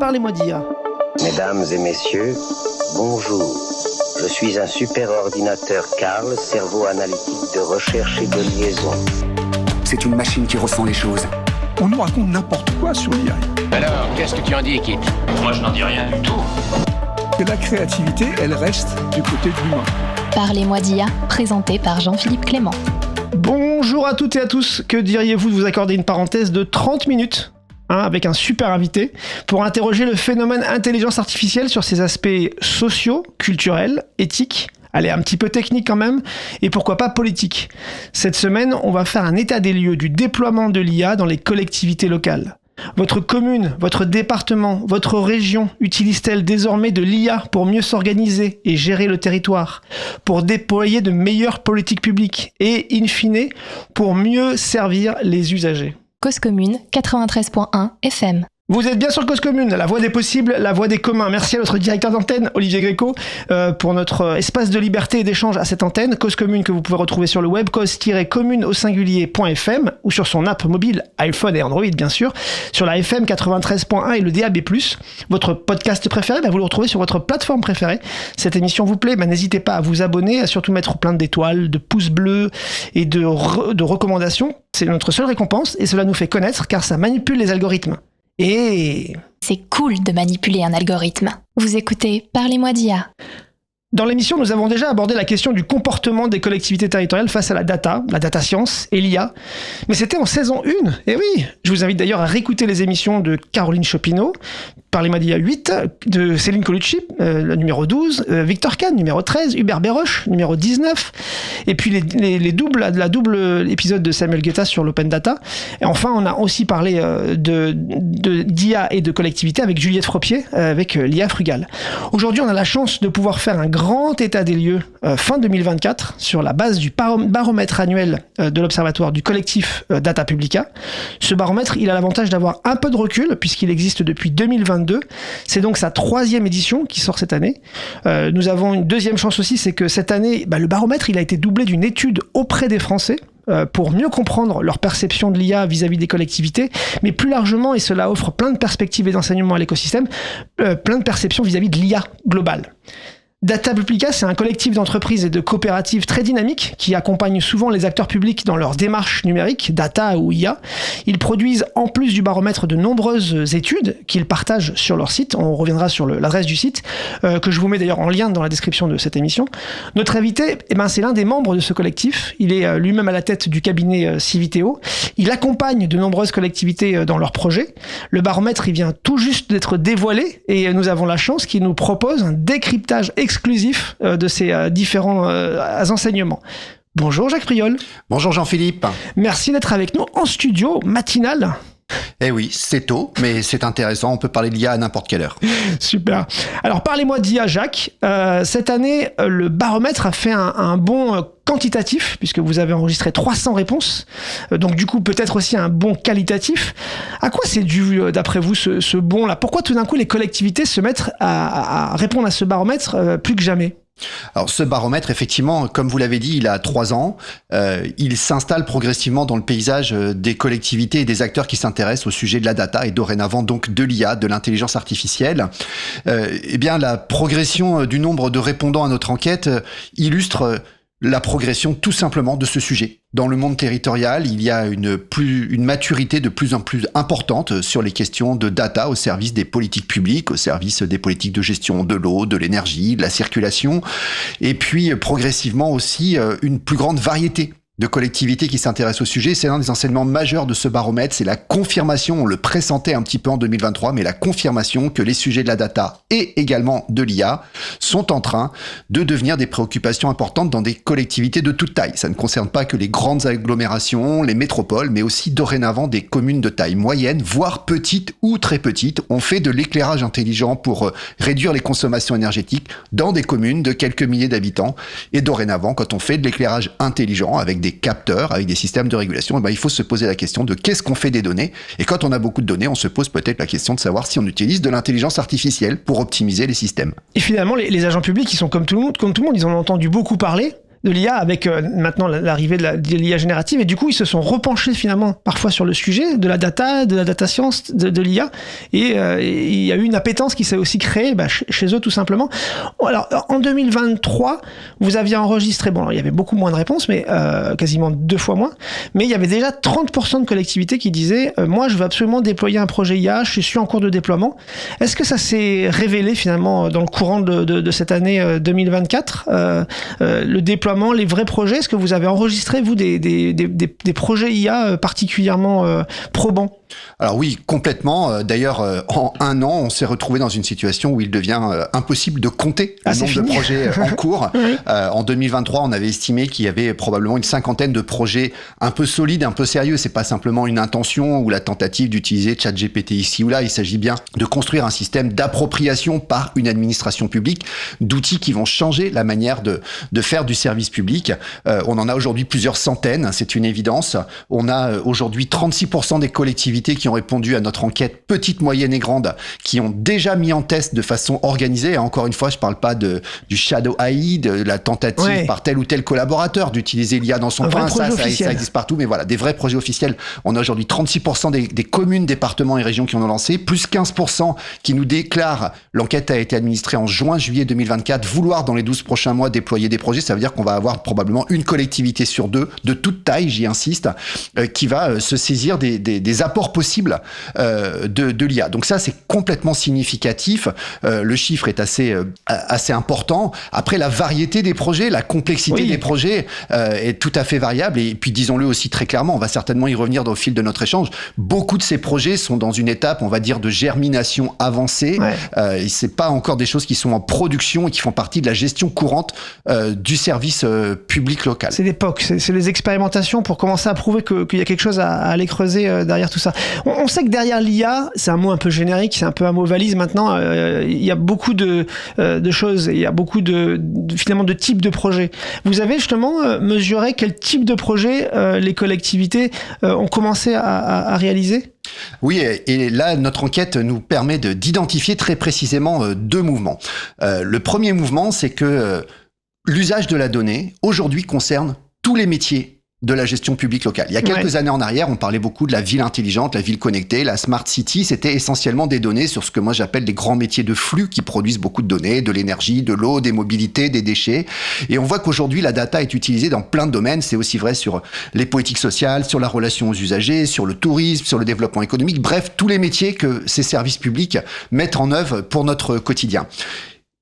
Parlez-moi d'IA. Mesdames et messieurs, bonjour. Je suis un super ordinateur Carl, cerveau analytique de recherche et de liaison. C'est une machine qui ressent les choses. On nous raconte n'importe quoi sur l'IA. Alors, qu'est-ce que tu en dis, Kit? Moi, je n'en dis rien du tout. Que la créativité, elle reste du côté de l'humain. Parlez-moi d'IA, présenté par Jean-Philippe Clément. Bonjour à toutes et à tous, que diriez-vous de vous accorder une parenthèse de 30 minutes avec un super invité pour interroger le phénomène intelligence artificielle sur ses aspects sociaux, culturels, éthiques, allez, un petit peu technique quand même, et pourquoi pas politique. Cette semaine, on va faire un état des lieux du déploiement de l'IA dans les collectivités locales. Votre commune, votre département, votre région utilise-t-elle désormais de l'IA pour mieux s'organiser et gérer le territoire, pour déployer de meilleures politiques publiques et, in fine, pour mieux servir les usagers? Cause commune 93.1 FM. Vous êtes bien sur Cause Commune, la voix des possibles, la voix des communs. Merci à notre directeur d'antenne, Olivier Gréco, pour notre espace de liberté et d'échange à cette antenne. Cause Commune que vous pouvez retrouver sur le web, cause-commune au singulier.fm ou sur son app mobile, iPhone et Android bien sûr, sur la FM 93.1 et le DAB+. Votre podcast préféré, vous le retrouvez sur votre plateforme préférée. Cette émission vous plaît, n'hésitez pas à vous abonner, à surtout mettre plein d'étoiles, de pouces bleus et de recommandations. C'est notre seule récompense et cela nous fait connaître car ça manipule les algorithmes. Et c'est cool de manipuler un algorithme. Vous écoutez Parlez-moi d'IA. Dans l'émission, nous avons déjà abordé la question du comportement des collectivités territoriales face à la data science et l'IA. Mais c'était en saison 1. Et oui, je vous invite d'ailleurs à réécouter les émissions de Caroline Chopineau, Parlez-moi d'IA 8, de Céline Colucci, le numéro 12, Victor Kahn, numéro 13, Hubert Béroche, numéro 19, et puis la double épisode de Samuel Guetta sur l'open data. Et enfin, on a aussi parlé d'IA et de collectivité avec Juliette Fropier, avec l'IA Frugale. Aujourd'hui, on a la chance de pouvoir faire un grand état des lieux fin 2024 sur la base du baromètre annuel de l'Observatoire du collectif Data Publica. Ce baromètre, il a l'avantage d'avoir un peu de recul puisqu'il existe depuis 2022. C'est donc sa 3e édition qui sort cette année. Nous avons une deuxième chance aussi, c'est que cette année, le baromètre, il a été doublé d'une étude auprès des Français pour mieux comprendre leur perception de l'IA vis-à-vis des collectivités, mais plus largement, et cela offre plein de perspectives et d'enseignements à l'écosystème, plein de perceptions vis-à-vis de l'IA globale. Data Publica, c'est un collectif d'entreprises et de coopératives très dynamique qui accompagne souvent les acteurs publics dans leurs démarches numériques, data ou IA. Ils produisent en plus du baromètre de nombreuses études qu'ils partagent sur leur site. On reviendra sur l'adresse du site, que je vous mets d'ailleurs en lien dans la description de cette émission. Notre invité, c'est l'un des membres de ce collectif. Il est lui-même à la tête du cabinet Civiteo. Il accompagne de nombreuses collectivités dans leurs projets. Le baromètre, il vient tout juste d'être dévoilé et nous avons la chance qu'il nous propose un décryptage exclusif de ces différents enseignements. Bonjour Jacques Priol. Bonjour Jean-Philippe. Merci d'être avec nous en studio matinal. Eh oui, c'est tôt, mais c'est intéressant, on peut parler de l'IA à n'importe quelle heure. Super. Alors parlez-moi d'IA Jacques. Cette année, le baromètre a fait un bond quantitatif, puisque vous avez enregistré 300 réponses, donc du coup peut-être aussi un bond qualitatif. À quoi c'est dû, d'après vous, ce bond-là? Pourquoi tout d'un coup les collectivités se mettent à répondre à ce baromètre plus que jamais? Alors ce baromètre, effectivement, comme vous l'avez dit, il a 3 ans. Il s'installe progressivement dans le paysage des collectivités et des acteurs qui s'intéressent au sujet de la data et dorénavant donc de l'IA, de l'intelligence artificielle. Eh bien, la progression du nombre de répondants à notre enquête illustre la progression tout simplement de ce sujet. Dans le monde territorial, il y a une maturité de plus en plus importante sur les questions de data au service des politiques publiques, au service des politiques de gestion de l'eau, de l'énergie, de la circulation, et puis progressivement aussi une plus grande variété de collectivités qui s'intéressent au sujet. C'est l'un des enseignements majeurs de ce baromètre, c'est la confirmation, on le pressentait un petit peu en 2023, mais la confirmation que les sujets de la data et également de l'IA sont en train de devenir des préoccupations importantes dans des collectivités de toute taille. Ça ne concerne pas que les grandes agglomérations, les métropoles, mais aussi dorénavant des communes de taille moyenne, voire petite ou très petite. On fait de l'éclairage intelligent pour réduire les consommations énergétiques dans des communes de quelques milliers d'habitants. Et dorénavant, quand on fait de l'éclairage intelligent avec des capteurs, avec des systèmes de régulation, il faut se poser la question de qu'est-ce qu'on fait des données. Et quand on a beaucoup de données, on se pose peut-être la question de savoir si on utilise de l'intelligence artificielle pour optimiser les systèmes. Et finalement, les agents publics, ils sont comme tout le monde, ils en ont entendu beaucoup parler, de l'IA avec maintenant l'arrivée de l'IA générative, et du coup ils se sont repenchés finalement parfois sur le sujet de la data science, de l'IA, et il y a eu une appétence qui s'est aussi créée chez eux tout simplement. Alors en 2023, vous aviez enregistré, bon il y avait beaucoup moins de réponses, mais quasiment 2 fois moins, mais il y avait déjà 30% de collectivités qui disaient moi je veux absolument déployer un projet IA, je suis en cours de déploiement. Est-ce que ça s'est révélé finalement dans le courant de cette année 2024, le déploiement, les vrais projets? Est-ce que vous avez enregistré vous des projets IA particulièrement probants? Alors oui, complètement. D'ailleurs, en 1 an, on s'est retrouvé dans une situation où il devient impossible de compter le nombre de projets en cours. Oui. En 2023, on avait estimé qu'il y avait probablement une 50aine de projets un peu solides, un peu sérieux. C'est pas simplement une intention ou la tentative d'utiliser ChatGPT ici ou là. Il s'agit bien de construire un système d'appropriation par une administration publique d'outils qui vont changer la manière de faire du service public. On en a aujourd'hui plusieurs centaines, c'est une évidence. On a aujourd'hui 36% des collectivités qui ont répondu à notre enquête, petites, moyennes et grandes, qui ont déjà mis en test de façon organisée. Et encore une fois, je ne parle pas du shadow AI, de la tentative par tel ou tel collaborateur d'utiliser l'IA dans son coin. Ça existe partout, mais voilà, des vrais projets officiels. On a aujourd'hui 36% des communes, départements et régions qui en ont lancé, plus 15% qui nous déclarent, l'enquête a été administrée en juillet 2024, vouloir dans les 12 prochains mois déployer des projets. Ça veut dire qu'on va avoir probablement une collectivité sur 2, de toute taille, j'y insiste, qui va se saisir des apports possibles de l'IA. Donc ça, c'est complètement significatif. Le chiffre est assez important. Après, la variété des projets, la complexité des projets est tout à fait variable. Et puis, disons-le aussi très clairement, on va certainement y revenir au fil de notre échange. Beaucoup de ces projets sont dans une étape, on va dire, de germination avancée. Et c'est pas encore des choses qui sont en production et qui font partie de la gestion courante du service public local. C'est l'époque, c'est les expérimentations pour commencer à prouver qu'il y a quelque chose à aller creuser derrière tout ça. On sait que derrière l'IA, c'est un mot un peu générique, c'est un peu un mot valise maintenant, il y a beaucoup de choses, il y a beaucoup finalement de types de projets. Vous avez justement mesuré quel type de projet les collectivités ont commencé à réaliser ? Oui, et là, notre enquête nous permet d'identifier très précisément 2 mouvements. Le premier mouvement, c'est que l'usage de la donnée, aujourd'hui, concerne tous les métiers de la gestion publique locale. Il y a quelques années en arrière, on parlait beaucoup de la ville intelligente, la ville connectée, la smart city. C'était essentiellement des données sur ce que moi j'appelle des grands métiers de flux qui produisent beaucoup de données, de l'énergie, de l'eau, des mobilités, des déchets. Et on voit qu'aujourd'hui, la data est utilisée dans plein de domaines. C'est aussi vrai sur les politiques sociales, sur la relation aux usagers, sur le tourisme, sur le développement économique. Bref, tous les métiers que ces services publics mettent en œuvre pour notre quotidien.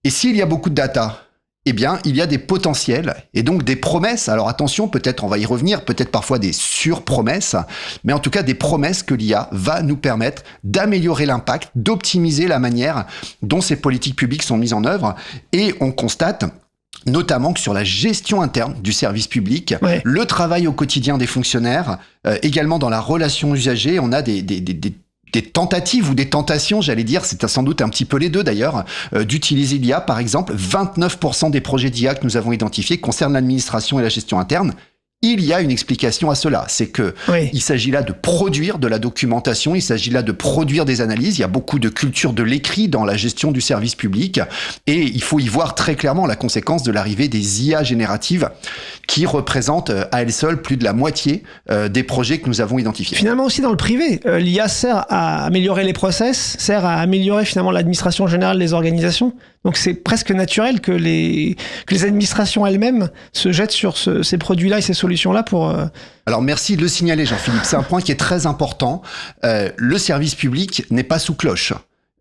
Et s'il y a beaucoup de data, eh bien, il y a des potentiels et donc des promesses. Alors attention, peut-être on va y revenir, peut-être parfois des surpromesses, mais en tout cas des promesses que l'IA va nous permettre d'améliorer l'impact, d'optimiser la manière dont ces politiques publiques sont mises en œuvre. Et on constate notamment que sur la gestion interne du service public, le travail au quotidien des fonctionnaires, également dans la relation usagée, on a des tentatives ou des tentations, j'allais dire, c'est sans doute un petit peu les deux d'ailleurs, d'utiliser l'IA. Par exemple, 29% des projets d'IA que nous avons identifiés concernent l'administration et la gestion interne. Il y a une explication à cela, c'est que il s'agit là de produire de la documentation, il s'agit là de produire des analyses, il y a beaucoup de culture de l'écrit dans la gestion du service public et il faut y voir très clairement la conséquence de l'arrivée des IA génératives qui représentent à elles seules plus de la moitié des projets que nous avons identifiés. Finalement aussi dans le privé, l'IA sert à améliorer les process, sert à améliorer finalement l'administration générale des organisations. Donc c'est presque naturel que les administrations elles-mêmes se jettent sur ces produits-là et ces solutions-là pour... Alors merci de le signaler Jean-Philippe, c'est un point qui est très important. Le service public n'est pas sous cloche.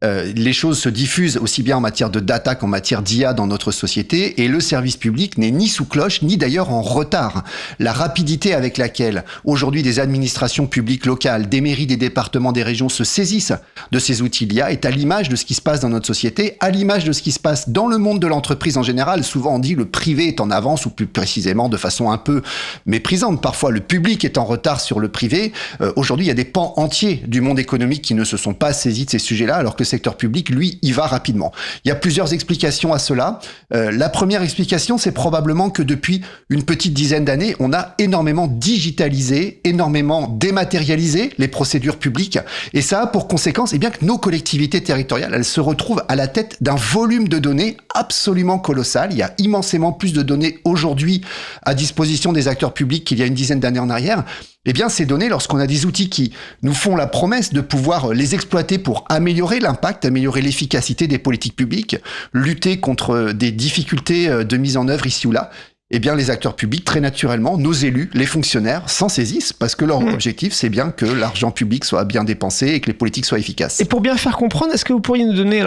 Les choses se diffusent aussi bien en matière de data qu'en matière d'IA dans notre société et le service public n'est ni sous cloche ni d'ailleurs en retard. La rapidité avec laquelle aujourd'hui des administrations publiques locales, des mairies, des départements, des régions se saisissent de ces outils d'IA est à l'image de ce qui se passe dans notre société, à l'image de ce qui se passe dans le monde de l'entreprise en général. Souvent on dit le privé est en avance ou plus précisément de façon un peu méprisante. Parfois le public est en retard sur le privé. Aujourd'hui il y a des pans entiers du monde économique qui ne se sont pas saisis de ces sujets-là alors que secteur public, lui, y va rapidement. Il y a plusieurs explications à cela. La première explication, c'est probablement que depuis une petite dizaine d'années, on a énormément digitalisé, énormément dématérialisé les procédures publiques. Et ça a pour conséquence, que nos collectivités territoriales, elles se retrouvent à la tête d'un volume de données absolument colossal. Il y a immensément plus de données aujourd'hui à disposition des acteurs publics qu'il y a une dizaine d'années en arrière. Ces données, lorsqu'on a des outils qui nous font la promesse de pouvoir les exploiter pour améliorer l'impact, améliorer l'efficacité des politiques publiques, lutter contre des difficultés de mise en œuvre ici ou là, les acteurs publics, très naturellement, nos élus, les fonctionnaires, s'en saisissent parce que leur objectif, c'est bien que l'argent public soit bien dépensé et que les politiques soient efficaces. Et pour bien faire comprendre, est-ce que vous pourriez nous donner,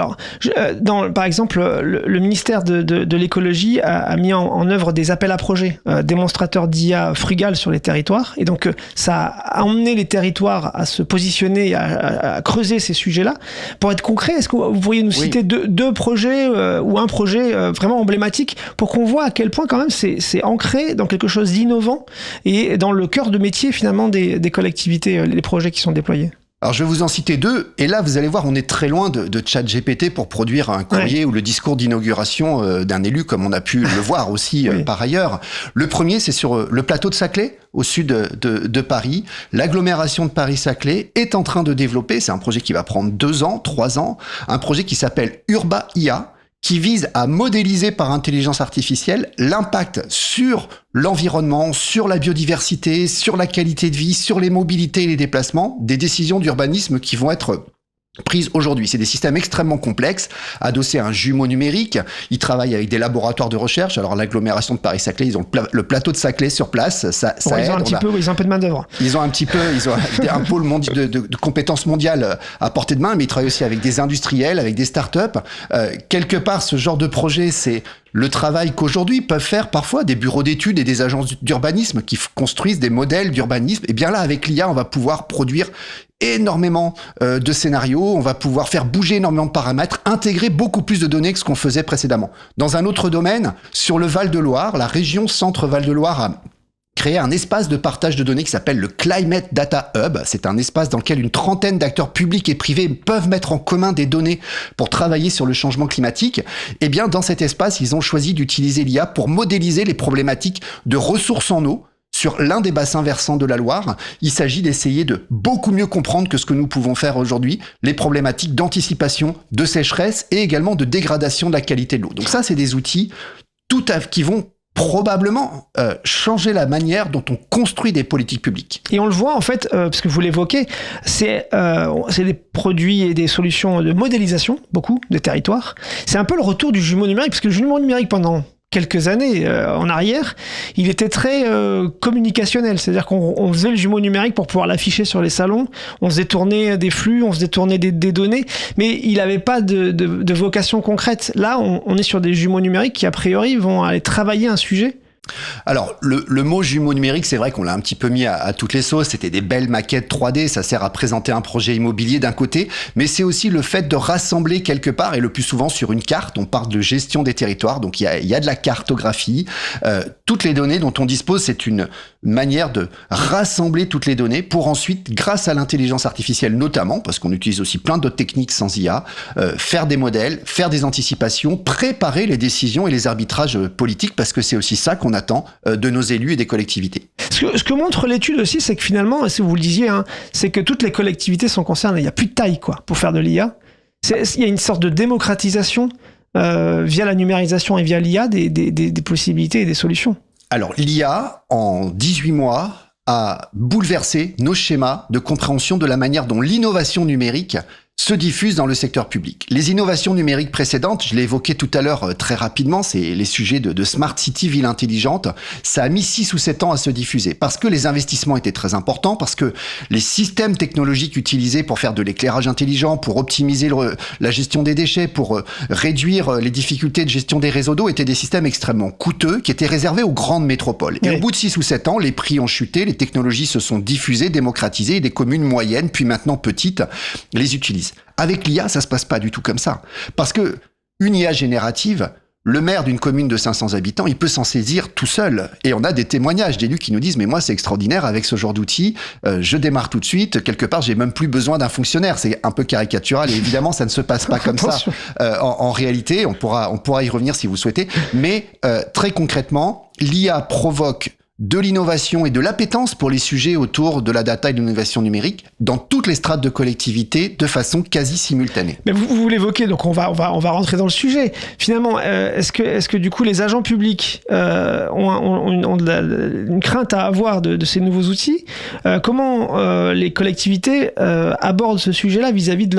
par exemple, le ministère de l'écologie a mis en œuvre des appels à projets, démonstrateurs d'IA frugal sur les territoires, et donc ça a emmené les territoires à se positionner, à creuser ces sujets-là. Pour être concret, est-ce que vous pourriez nous citer deux projets ou un projet vraiment emblématique pour qu'on voit à quel point quand même c'est ancré dans quelque chose d'innovant et dans le cœur de métier finalement des collectivités, les projets qui sont déployés? Alors, je vais vous en citer deux. Et là, vous allez voir, on est très loin de ChatGPT pour produire un courrier ou le discours d'inauguration d'un élu, comme on a pu le voir aussi par ailleurs. Le premier, c'est sur le plateau de Saclay, au sud de Paris. L'agglomération de Paris-Saclay est en train de développer, c'est un projet qui va prendre 2 ans, 3 ans, un projet qui s'appelle Urba IA, qui vise à modéliser par intelligence artificielle l'impact sur l'environnement, sur la biodiversité, sur la qualité de vie, sur les mobilités et les déplacements, des décisions d'urbanisme qui vont être prises aujourd'hui. C'est des systèmes extrêmement complexes, adossés à un jumeau numérique. Ils travaillent avec des laboratoires de recherche. Alors, l'agglomération de Paris-Saclay, ils ont le plateau de Saclay sur place. Ça aide. Ils ont un peu de main-d'œuvre. Ils ont un pôle de compétences mondiales à portée de main, mais ils travaillent aussi avec des industriels, avec des startups. Quelque part, ce genre de projet, c'est le travail qu'aujourd'hui peuvent faire parfois des bureaux d'études et des agences d'urbanisme qui construisent des modèles d'urbanisme. Et bien là, avec l'IA, on va pouvoir produire énormément de scénarios, on va pouvoir faire bouger énormément de paramètres, intégrer beaucoup plus de données que ce qu'on faisait précédemment. Dans un autre domaine, sur le Val-de-Loire, la région Centre-Val de Loire a créé un espace de partage de données qui s'appelle le Climate Data Hub. C'est un espace dans lequel une trentaine d'acteurs publics et privés peuvent mettre en commun des données pour travailler sur le changement climatique. Et bien, dans cet espace, ils ont choisi d'utiliser l'IA pour modéliser les problématiques de ressources en eau sur l'un des bassins versants de la Loire. Il s'agit d'essayer de beaucoup mieux comprendre que ce que nous pouvons faire aujourd'hui, les problématiques d'anticipation, de sécheresse et également de dégradation de la qualité de l'eau. Donc ça, c'est des outils qui vont probablement changer la manière dont on construit des politiques publiques. Et on le voit en fait, parce que vous l'évoquez, c'est des produits et des solutions de modélisation, beaucoup, des territoires. C'est un peu le retour du jumeau numérique, parce que le jumeau numérique, pendant quelques années en arrière, il était très communicationnel, c'est-à-dire qu'on faisait le jumeau numérique pour pouvoir l'afficher sur les salons, on faisait tourner des flux, on faisait tourner des données, mais il n'avait pas de vocation concrète. Là, on est sur des jumeaux numériques qui, a priori, vont aller travailler un sujet. Alors, le mot jumeau numérique, c'est vrai qu'on l'a un petit peu mis à toutes les sauces. C'était des belles maquettes 3D, ça sert à présenter un projet immobilier d'un côté, mais c'est aussi le fait de rassembler quelque part, et le plus souvent sur une carte. On parle de gestion des territoires, donc il y a de la cartographie. Toutes les données dont on dispose, c'est une manière de rassembler toutes les données pour ensuite, grâce à l'intelligence artificielle notamment, parce qu'on utilise aussi plein d'autres techniques sans IA, faire des modèles, faire des anticipations, préparer les décisions et les arbitrages politiques, parce que c'est aussi ça qu'on attend de nos élus et des collectivités. Ce que montre l'étude aussi, c'est que finalement, si vous le disiez, c'est que toutes les collectivités sont concernées. Il n'y a plus de taille pour faire de l'IA. Il y a une sorte de démocratisation via la numérisation et via l'IA des possibilités et des solutions. Alors, l'IA, en 18 mois, a bouleversé nos schémas de compréhension de la manière dont l'innovation numérique se diffuse dans le secteur public. Les innovations numériques précédentes, je l'ai évoqué tout à l'heure très rapidement, c'est les sujets de Smart City, ville intelligente, ça a mis 6 ou 7 ans à se diffuser, parce que les investissements étaient très importants, parce que les systèmes technologiques utilisés pour faire de l'éclairage intelligent, pour optimiser la gestion des déchets, pour réduire les difficultés de gestion des réseaux d'eau, étaient des systèmes extrêmement coûteux, qui étaient réservés aux grandes métropoles. Et au bout de 6 ou 7 ans, les prix ont chuté, les technologies se sont diffusées, démocratisées, et des communes moyennes, puis maintenant petites, les utilisent. Avec l'IA, ça se passe pas du tout comme ça. Parce que une IA générative Le maire d'une commune de 500 habitants, il peut s'en saisir tout seul. Et on a des témoignages d'élus qui nous disent « Mais moi, c'est extraordinaire, avec ce genre d'outils, je démarre tout de suite. Quelque part, j'ai même plus besoin d'un fonctionnaire. » C'est un peu caricatural et évidemment, ça ne se passe pas comme ça. En réalité, on pourra y revenir si vous souhaitez. Mais très concrètement, l'IA provoque de l'innovation et de l'appétence pour les sujets autour de la data et de l'innovation numérique dans toutes les strates de collectivité de façon quasi simultanée. Mais vous l'évoquez, donc on va rentrer dans le sujet. Finalement, est-ce que du coup les agents publics ont une crainte à avoir de ces nouveaux outils? Comment les collectivités abordent ce sujet-là vis-à-vis de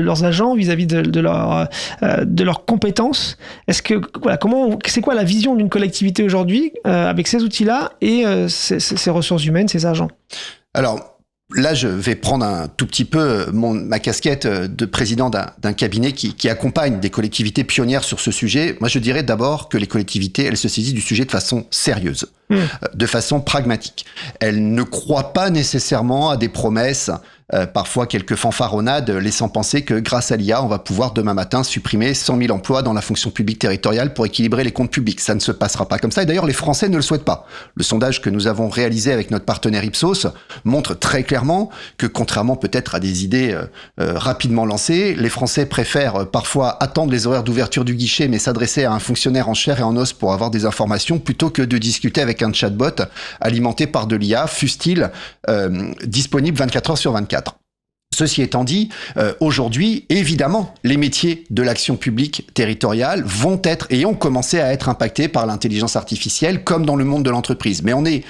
leurs agents, vis-à-vis de leurs compétences? C'est quoi la vision d'une collectivité aujourd'hui avec ces outils-là et ces ressources humaines, ces agents? Alors, là, je vais prendre un tout petit peu ma casquette de président d'un cabinet qui accompagne des collectivités pionnières sur ce sujet. Moi, je dirais d'abord que les collectivités, elles se saisissent du sujet de façon sérieuse, de façon pragmatique. Elles ne croient pas nécessairement à des promesses, parfois quelques fanfaronnades, laissant penser que grâce à l'IA, on va pouvoir demain matin supprimer 100 000 emplois dans la fonction publique territoriale pour équilibrer les comptes publics. Ça ne se passera pas comme ça. Et d'ailleurs, les Français ne le souhaitent pas. Le sondage que nous avons réalisé avec notre partenaire Ipsos montre très clairement que, contrairement peut-être à des idées rapidement lancées, les Français préfèrent parfois attendre les horaires d'ouverture du guichet, mais s'adresser à un fonctionnaire en chair et en os pour avoir des informations, plutôt que de discuter avec un chatbot alimenté par de l'IA, fût-il disponible 24 heures sur 24. Ceci étant dit, aujourd'hui, évidemment, les métiers de l'action publique territoriale vont être et ont commencé à être impactés par l'intelligence artificielle, comme dans le monde de l'entreprise. Mais on est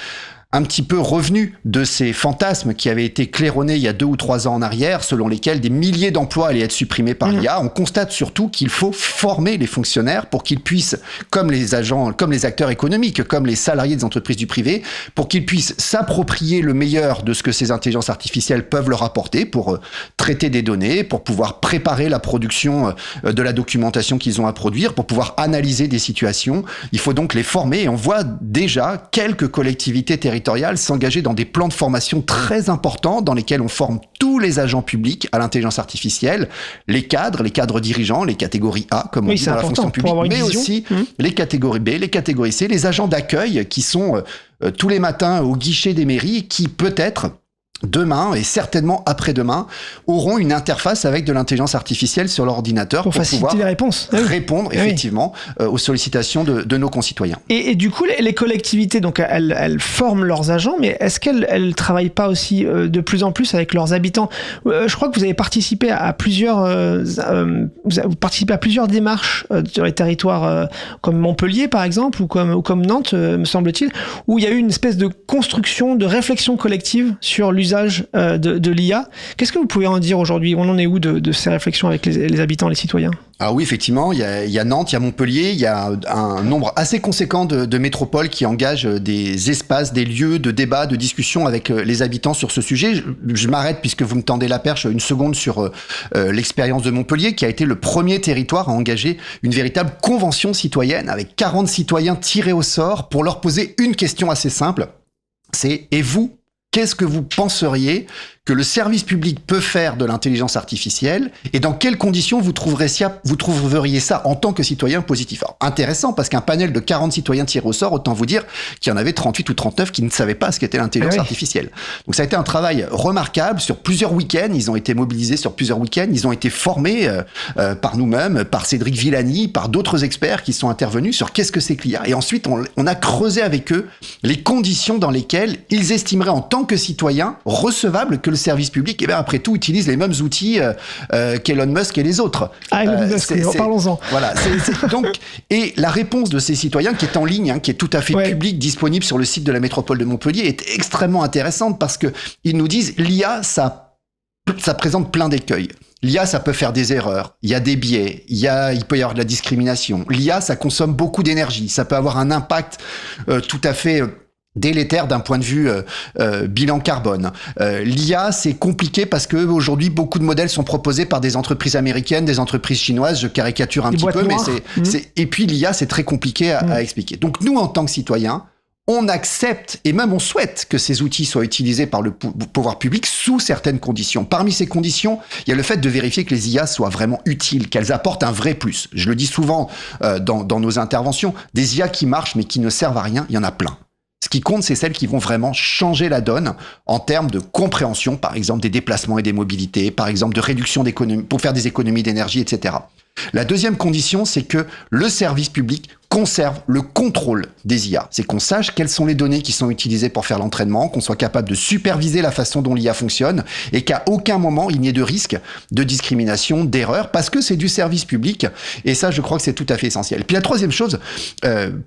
un petit peu revenu de ces fantasmes qui avaient été claironnés il y a 2 ou 3 ans en arrière, selon lesquels des milliers d'emplois allaient être supprimés par l'IA. On constate surtout qu'il faut former les fonctionnaires pour qu'ils puissent, comme les agents, comme les acteurs économiques, comme les salariés des entreprises du privé, pour qu'ils puissent s'approprier le meilleur de ce que ces intelligences artificielles peuvent leur apporter pour traiter des données, pour pouvoir préparer la production de la documentation qu'ils ont à produire, pour pouvoir analyser des situations. Il faut donc les former et on voit déjà quelques collectivités territoriales s'engager dans des plans de formation très importants dans lesquels on forme tous les agents publics à l'intelligence artificielle, les cadres dirigeants, les catégories A, comme on dit dans la fonction publique, mais aussi les catégories B, les catégories C, les agents d'accueil qui sont tous les matins au guichet des mairies, qui peut-être demain et certainement après-demain auront une interface avec de l'intelligence artificielle sur leur ordinateur pour faciliter les réponses. Répondre effectivement aux sollicitations de nos concitoyens. Et du coup, les collectivités, donc elles forment leurs agents, mais est-ce qu'elles travaillent pas aussi de plus en plus avec leurs habitants? Je crois que vous avez participé à plusieurs démarches sur les territoires comme Montpellier par exemple ou comme Nantes, me semble-t-il, où il y a eu une espèce de construction, de réflexion collective sur l'usage de l'IA. Qu'est-ce que vous pouvez en dire aujourd'hui? On en est où de ces réflexions avec les habitants, les citoyens? Ah oui, effectivement, il y a Nantes, il y a Montpellier, il y a un nombre assez conséquent de métropoles qui engagent des espaces, des lieux de débat, de discussion avec les habitants sur ce sujet. Je m'arrête, puisque vous me tendez la perche, une seconde sur l'expérience de Montpellier, qui a été le premier territoire à engager une véritable convention citoyenne avec 40 citoyens tirés au sort pour leur poser une question assez simple. C'est « Et vous ? Qu'est-ce que vous penseriez que le service public peut faire de l'intelligence artificielle et dans quelles conditions vous trouveriez ça en tant que citoyen positif? Alors, intéressant, parce qu'un panel de 40 citoyens tirés au sort, autant vous dire qu'il y en avait 38 ou 39 qui ne savaient pas ce qu'était l'intelligence artificielle. Donc ça a été un travail remarquable sur plusieurs week-ends. Ils ont été mobilisés sur plusieurs week-ends. Ils ont été formés par nous-mêmes, par Cédric Villani, par d'autres experts qui sont intervenus sur qu'est-ce que c'est que l'IA. Et ensuite, on a creusé avec eux les conditions dans lesquelles ils estimeraient en tant que citoyens recevables que le service public, après tout, utilise les mêmes outils qu'Elon Musk et les autres. Elon Musk, parlons-en. Voilà. Donc, et la réponse de ces citoyens, qui est en ligne, qui est tout à fait publique, disponible sur le site de la métropole de Montpellier, est extrêmement intéressante parce que ils nous disent l'IA, ça présente plein d'écueils. L'IA, ça peut faire des erreurs, il y a des biais, il peut y avoir de la discrimination. L'IA, ça consomme beaucoup d'énergie, ça peut avoir un impact tout à fait délétère d'un point de vue bilan carbone. L'IA, c'est compliqué parce que aujourd'hui beaucoup de modèles sont proposés par des entreprises américaines, des entreprises chinoises. Je caricature un petit peu, mais et puis l'IA, c'est très compliqué à expliquer. Donc nous, en tant que citoyens, on accepte et même on souhaite que ces outils soient utilisés par le pouvoir public sous certaines conditions. Parmi ces conditions, il y a le fait de vérifier que les IA soient vraiment utiles, qu'elles apportent un vrai plus. Je le dis souvent dans nos interventions, des IA qui marchent mais qui ne servent à rien, il y en a plein. Ce qui compte, c'est celles qui vont vraiment changer la donne en termes de compréhension, par exemple des déplacements et des mobilités, par exemple de réduction d'économie, pour faire des économies d'énergie, etc. La deuxième condition, c'est que le service public conserve le contrôle des IA. C'est qu'on sache quelles sont les données qui sont utilisées pour faire l'entraînement, qu'on soit capable de superviser la façon dont l'IA fonctionne et qu'à aucun moment il n'y ait de risque de discrimination, d'erreur, parce que c'est du service public. Et ça, je crois que c'est tout à fait essentiel. Puis la troisième chose,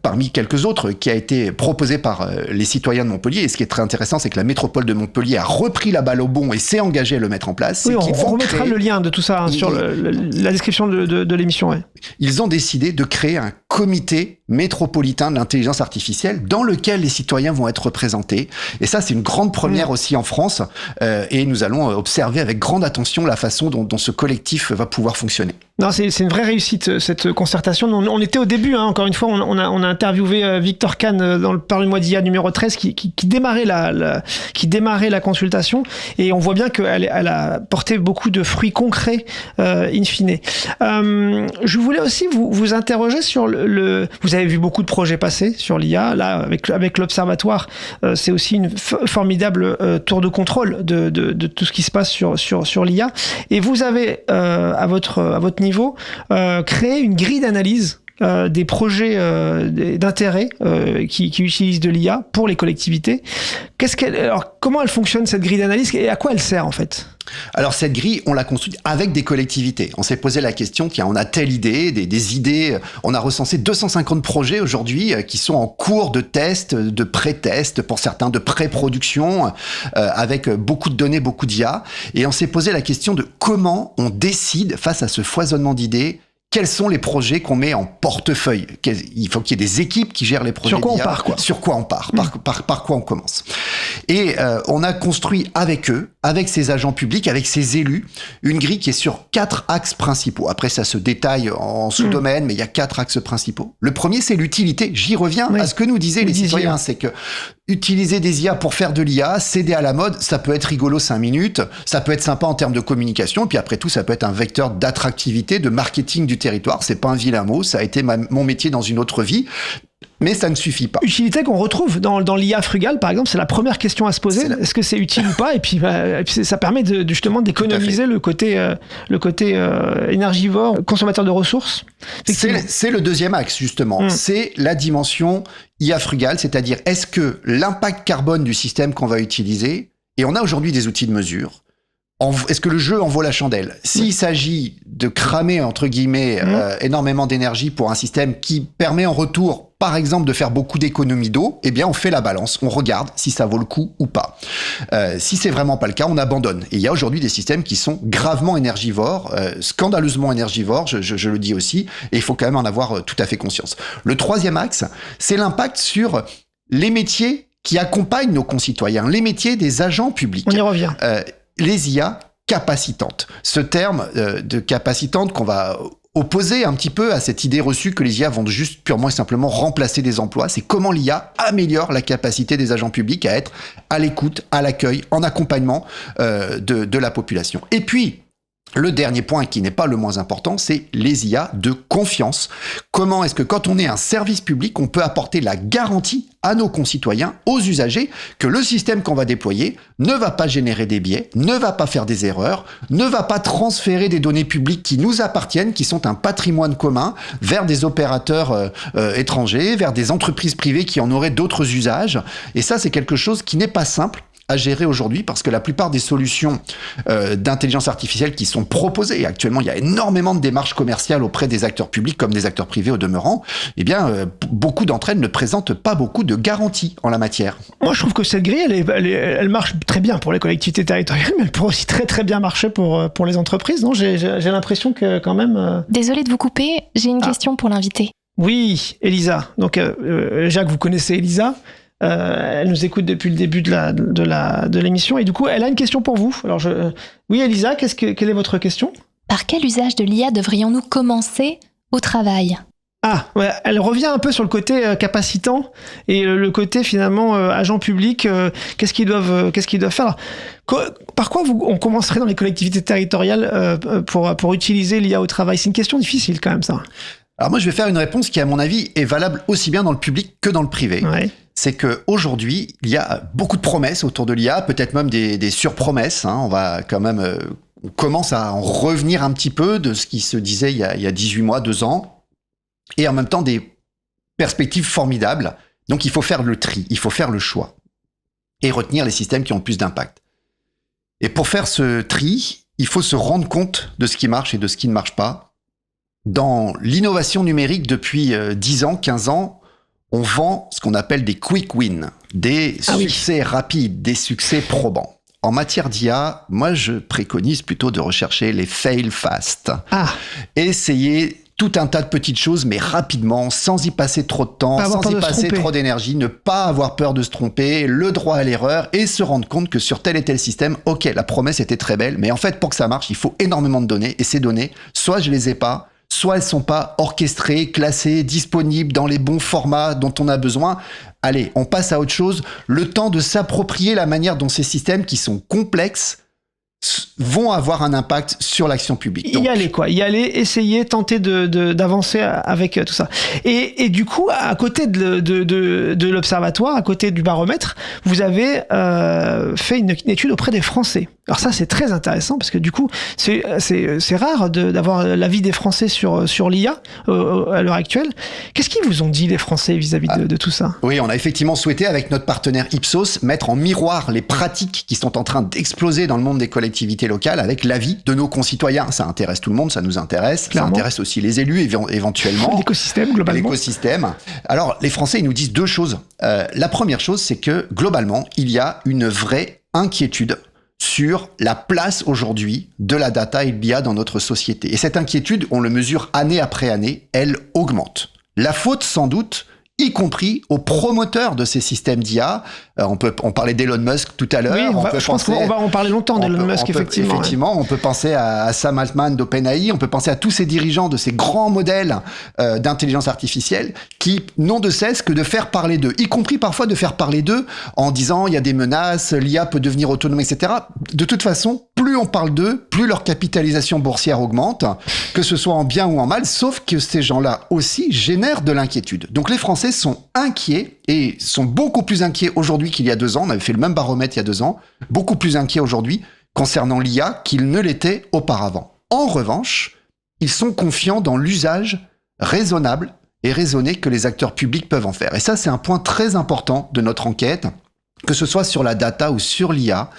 parmi quelques autres, qui a été proposée par les citoyens de Montpellier, et ce qui est très intéressant, c'est que la métropole de Montpellier a repris la balle au bond et s'est engagée à le mettre en place. Oui, on remettra le lien de tout ça sur la description de l'émission. Ouais. Ils ont décidé de créer un comité métropolitain de l'intelligence artificielle dans lequel les citoyens vont être représentés. Et ça, c'est une grande première aussi en France. Et nous allons observer avec grande attention la façon dont ce collectif va pouvoir fonctionner. Non, c'est une vraie réussite, cette concertation. On était au début, encore une fois, on a interviewé Victor Kahn dans le Parle-moi d'IA numéro 13 qui démarrait la consultation. Et on voit bien qu'elle a porté beaucoup de fruits concrets, in fine. Je voulais aussi vous interroger sur vous avez vu beaucoup de projets passer sur l'IA. Là, avec l'Observatoire, c'est aussi une formidable tour de contrôle de tout ce qui se passe sur l'IA. Et vous avez, à votre niveau, créé une grille d'analyse des projets d'intérêt qui utilisent de l'IA pour les collectivités. Alors, comment elle fonctionne, cette grille d'analyse, et à quoi elle sert, en fait ? Alors, cette grille, on l'a construite avec des collectivités. On s'est posé la question, tiens, on a telle idée, des idées. On a recensé 250 projets aujourd'hui qui sont en cours de test, de pré-test, pour certains de pré-production, avec beaucoup de données, beaucoup d'IA. Et on s'est posé la question de comment on décide, face à ce foisonnement d'idées, quels sont les projets qu'on met en portefeuille? Il faut qu'il y ait des équipes qui gèrent les projets. Sur quoi on part, quoi. Sur quoi on part? Par quoi on commence? Et on a construit avec eux, avec ces agents publics, avec ces élus, une grille qui est sur 4 axes principaux. Après, ça se détaille en sous-domaines, mais il y a 4 axes principaux. Le premier, c'est l'utilité. J'y reviens à ce que nous disaient les citoyens. C'est que utiliser des IA pour faire de l'IA, céder à la mode, ça peut être rigolo 5 minutes, ça peut être sympa en termes de communication, et puis après tout, ça peut être un vecteur d'attractivité, de marketing du territoire. C'est pas un vilain mot, ça a été mon métier dans une autre vie. Mais ça ne suffit pas. Utilité qu'on retrouve dans l'IA frugale, par exemple, c'est la première question à se poser. Est-ce que c'est utile ou pas? Et puis ça permet justement d'économiser le côté énergivore, consommateur de ressources. C'est le deuxième axe, justement. C'est la dimension IA frugale, c'est-à-dire est-ce que l'impact carbone du système qu'on va utiliser, et on a aujourd'hui des outils de mesure, est-ce que le jeu en vaut la chandelle? S'il s'agit de cramer, entre guillemets, énormément d'énergie pour un système qui permet en retour, par exemple, de faire beaucoup d'économies d'eau, eh bien, on fait la balance. On regarde si ça vaut le coup ou pas. Si c'est vraiment pas le cas, on abandonne. Et il y a aujourd'hui des systèmes qui sont gravement énergivores, scandaleusement énergivores, je le dis aussi, et il faut quand même en avoir tout à fait conscience. Le troisième axe, c'est l'impact sur les métiers qui accompagnent nos concitoyens, les métiers des agents publics. On y revient. Les IA capacitantes. Ce terme de capacitante qu'on va opposer un petit peu à cette idée reçue que les IA vont juste purement et simplement remplacer des emplois, c'est comment l'IA améliore la capacité des agents publics à être à l'écoute, à l'accueil, en accompagnement de la population. Et puis, le dernier point qui n'est pas le moins important, c'est les IA de confiance. Comment est-ce que quand on est un service public, on peut apporter la garantie à nos concitoyens, aux usagers, que le système qu'on va déployer ne va pas générer des biais, ne va pas faire des erreurs, ne va pas transférer des données publiques qui nous appartiennent, qui sont un patrimoine commun, vers des opérateurs étrangers, vers des entreprises privées qui en auraient d'autres usages. Et ça, c'est quelque chose qui n'est pas simple à gérer aujourd'hui parce que la plupart des solutions d'intelligence artificielle qui sont proposées, et actuellement il y a énormément de démarches commerciales auprès des acteurs publics comme des acteurs privés au demeurant, eh bien beaucoup d'entre elles ne présentent pas beaucoup de garanties en la matière. Moi je trouve que cette grille elle marche très bien pour les collectivités territoriales, mais elle pourrait aussi très très bien marcher pour les entreprises, non? J'ai l'impression que quand même... Désolée de vous couper, j'ai une question pour l'invité. Oui, Elisa. Donc Jacques, vous connaissez Elisa. Elle nous écoute depuis le début de l'émission et du coup, elle a une question pour vous. Alors, oui, Elisa, quelle est votre question? Par quel usage de l'IA devrions-nous commencer au travail? Ah, ouais, elle revient un peu sur le côté capacitant et le côté finalement agent public. Qu'est-ce qu'ils doivent faire? Alors, par quoi on commencerait dans les collectivités territoriales pour utiliser l'IA au travail? C'est une question difficile quand même, ça. Alors moi, je vais faire une réponse qui, à mon avis, est valable aussi bien dans le public que dans le privé. Ouais. C'est qu'aujourd'hui, il y a beaucoup de promesses autour de l'IA, peut-être même des surpromesses. On va quand même, on commence à en revenir un petit peu de ce qui se disait il y a 18 mois, 2 ans. Et en même temps, des perspectives formidables. Donc, il faut faire le tri, il faut faire le choix. Et retenir les systèmes qui ont le plus d'impact. Et pour faire ce tri, il faut se rendre compte de ce qui marche et de ce qui ne marche pas. Dans l'innovation numérique, depuis 10 ans, 15 ans, on vend ce qu'on appelle des quick wins, des succès rapides, des succès probants. En matière d'IA, moi, je préconise plutôt de rechercher les fail fast. Essayer tout un tas de petites choses, mais rapidement, sans y passer trop de temps, sans y passer trop d'énergie, ne pas avoir peur de se tromper, le droit à l'erreur, et se rendre compte que sur tel et tel système, ok, la promesse était très belle, mais en fait, pour que ça marche, il faut énormément de données, et ces données, soit je les ai pas, soit elles sont pas orchestrées, classées, disponibles dans les bons formats dont on a besoin. Allez, on passe à autre chose. Le temps de s'approprier la manière dont ces systèmes qui sont complexes vont avoir un impact sur l'action publique. Donc, y aller, essayer, tenter d'avancer avec tout ça. Et du coup, à côté de l'observatoire, à côté du baromètre, vous avez fait une étude auprès des Français. Alors ça, c'est très intéressant parce que du coup, c'est rare d'avoir l'avis des Français sur l'IA à l'heure actuelle. Qu'est-ce qu'ils vous ont dit, les Français, vis-à-vis de tout ça? Oui, on a effectivement souhaité, avec notre partenaire Ipsos, mettre en miroir les pratiques qui sont en train d'exploser dans le monde des collectivités locales avec l'avis de nos concitoyens. Ça intéresse tout le monde, ça nous intéresse. Clairement. Ça intéresse aussi les élus, éventuellement. L'écosystème, globalement. L'écosystème. Alors, les Français, ils nous disent 2 choses. La première chose, c'est que, globalement, il y a une vraie inquiétude sur la place aujourd'hui de la data et de l'IA dans notre société. Et cette inquiétude, on le mesure année après année, elle augmente. La faute, sans doute, y compris aux promoteurs de ces systèmes d'IA. On parlait d'Elon Musk tout à l'heure. Oui, je pense qu'on va en parler longtemps d'Elon Musk, effectivement. Effectivement, on peut penser à Sam Altman d'OpenAI, on peut penser à tous ces dirigeants de ces grands modèles d'intelligence artificielle qui n'ont de cesse que de faire parler d'eux, y compris parfois de faire parler d'eux en disant il y a des menaces, l'IA peut devenir autonome, etc. De toute façon, plus on parle d'eux, plus leur capitalisation boursière augmente, que ce soit en bien ou en mal, sauf que ces gens-là aussi génèrent de l'inquiétude. Donc les Français sont inquiets et sont beaucoup plus inquiets aujourd'hui qu'il y a 2 ans. On avait fait le même baromètre il y a 2 ans. Beaucoup plus inquiets aujourd'hui concernant l'IA qu'ils ne l'étaient auparavant. En revanche, ils sont confiants dans l'usage raisonnable et raisonné que les acteurs publics peuvent en faire. Et ça, c'est un point très important de notre enquête. Que ce soit sur la data ou sur l'IA,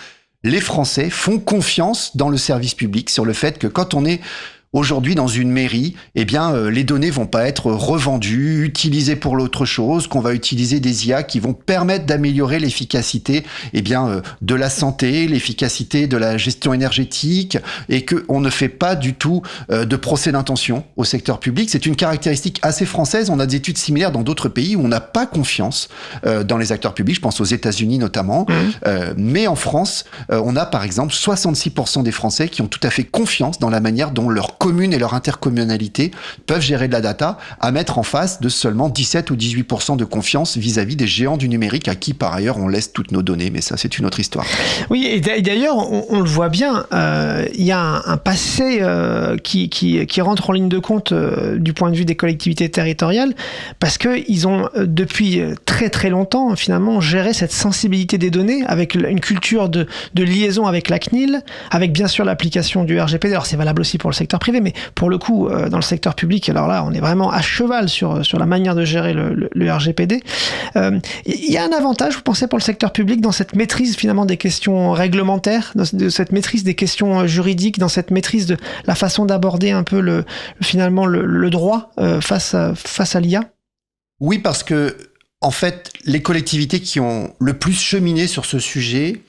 les Français font confiance dans le service public sur le fait que quand on est aujourd'hui dans une mairie, eh bien, les données vont pas être revendues, utilisées pour l'autre chose, qu'on va utiliser des IA qui vont permettre d'améliorer l'efficacité, eh bien, de la santé, l'efficacité de la gestion énergétique, et que on ne fait pas du tout de procès d'intention au secteur public. C'est une caractéristique assez française. On a des études similaires dans d'autres pays où on n'a pas confiance dans les acteurs publics. Je pense aux États-Unis notamment. Mais en France, on a par exemple 66% des Français qui ont tout à fait confiance dans la manière dont leur communes et leur intercommunalité peuvent gérer de la data, à mettre en face de seulement 17 ou 18% de confiance vis-à-vis des géants du numérique à qui, par ailleurs, on laisse toutes nos données. Mais ça, c'est une autre histoire. Oui, et d'ailleurs, on le voit bien, il y a un passé qui rentre en ligne de compte du point de vue des collectivités territoriales, parce qu'ils ont, depuis très très longtemps, finalement, géré cette sensibilité des données avec une culture de liaison avec la CNIL, avec bien sûr l'application du RGPD. Alors, c'est valable aussi pour le secteur privé, mais pour le coup, dans le secteur public, alors là, on est vraiment à cheval sur la manière de gérer le RGPD. Il y a un avantage, vous pensez, pour le secteur public dans cette maîtrise finalement des questions réglementaires, de cette maîtrise des questions juridiques, dans cette maîtrise de la façon d'aborder un peu finalement le droit face à l'IA? Oui, parce que en fait, les collectivités qui ont le plus cheminé sur ce sujet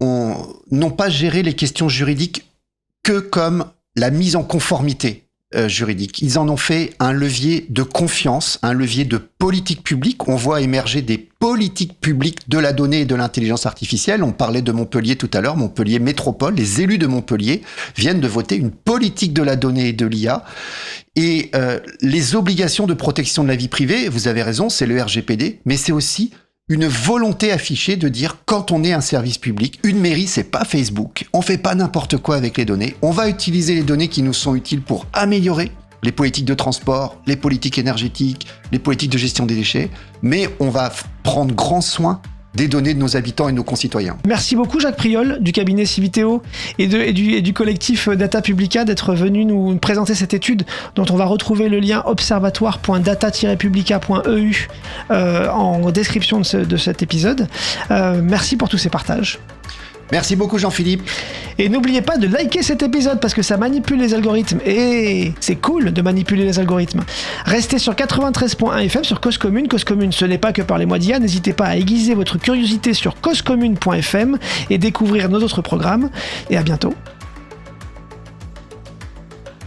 n'ont pas géré les questions juridiques que comme la mise en conformité juridique. Ils en ont fait un levier de confiance, un levier de politique publique. On voit émerger des politiques publiques de la donnée et de l'intelligence artificielle. On parlait de Montpellier tout à l'heure, Montpellier Métropole. Les élus de Montpellier viennent de voter une politique de la donnée et de l'IA. Et les obligations de protection de la vie privée, vous avez raison, c'est le RGPD, mais c'est aussi une volonté affichée de dire quand on est un service public, une mairie, c'est pas Facebook. On fait pas n'importe quoi avec les données. On va utiliser les données qui nous sont utiles pour améliorer les politiques de transport, les politiques énergétiques, les politiques de gestion des déchets, mais on va prendre grand soin des données de nos habitants et de nos concitoyens. Merci beaucoup Jacques Priol du cabinet Civiteo et du collectif Data Publica d'être venu nous présenter cette étude dont on va retrouver le lien observatoire.data-publica.eu en description de cet épisode. Merci pour tous ces partages. Merci beaucoup Jean-Philippe. Et n'oubliez pas de liker cet épisode parce que ça manipule les algorithmes. Et c'est cool de manipuler les algorithmes. Restez sur 93.1 FM sur Cause Commune. Cause Commune, ce n'est pas que par les mois d'IA. N'hésitez pas à aiguiser votre curiosité sur causecommune.fm et découvrir nos autres programmes. Et à bientôt.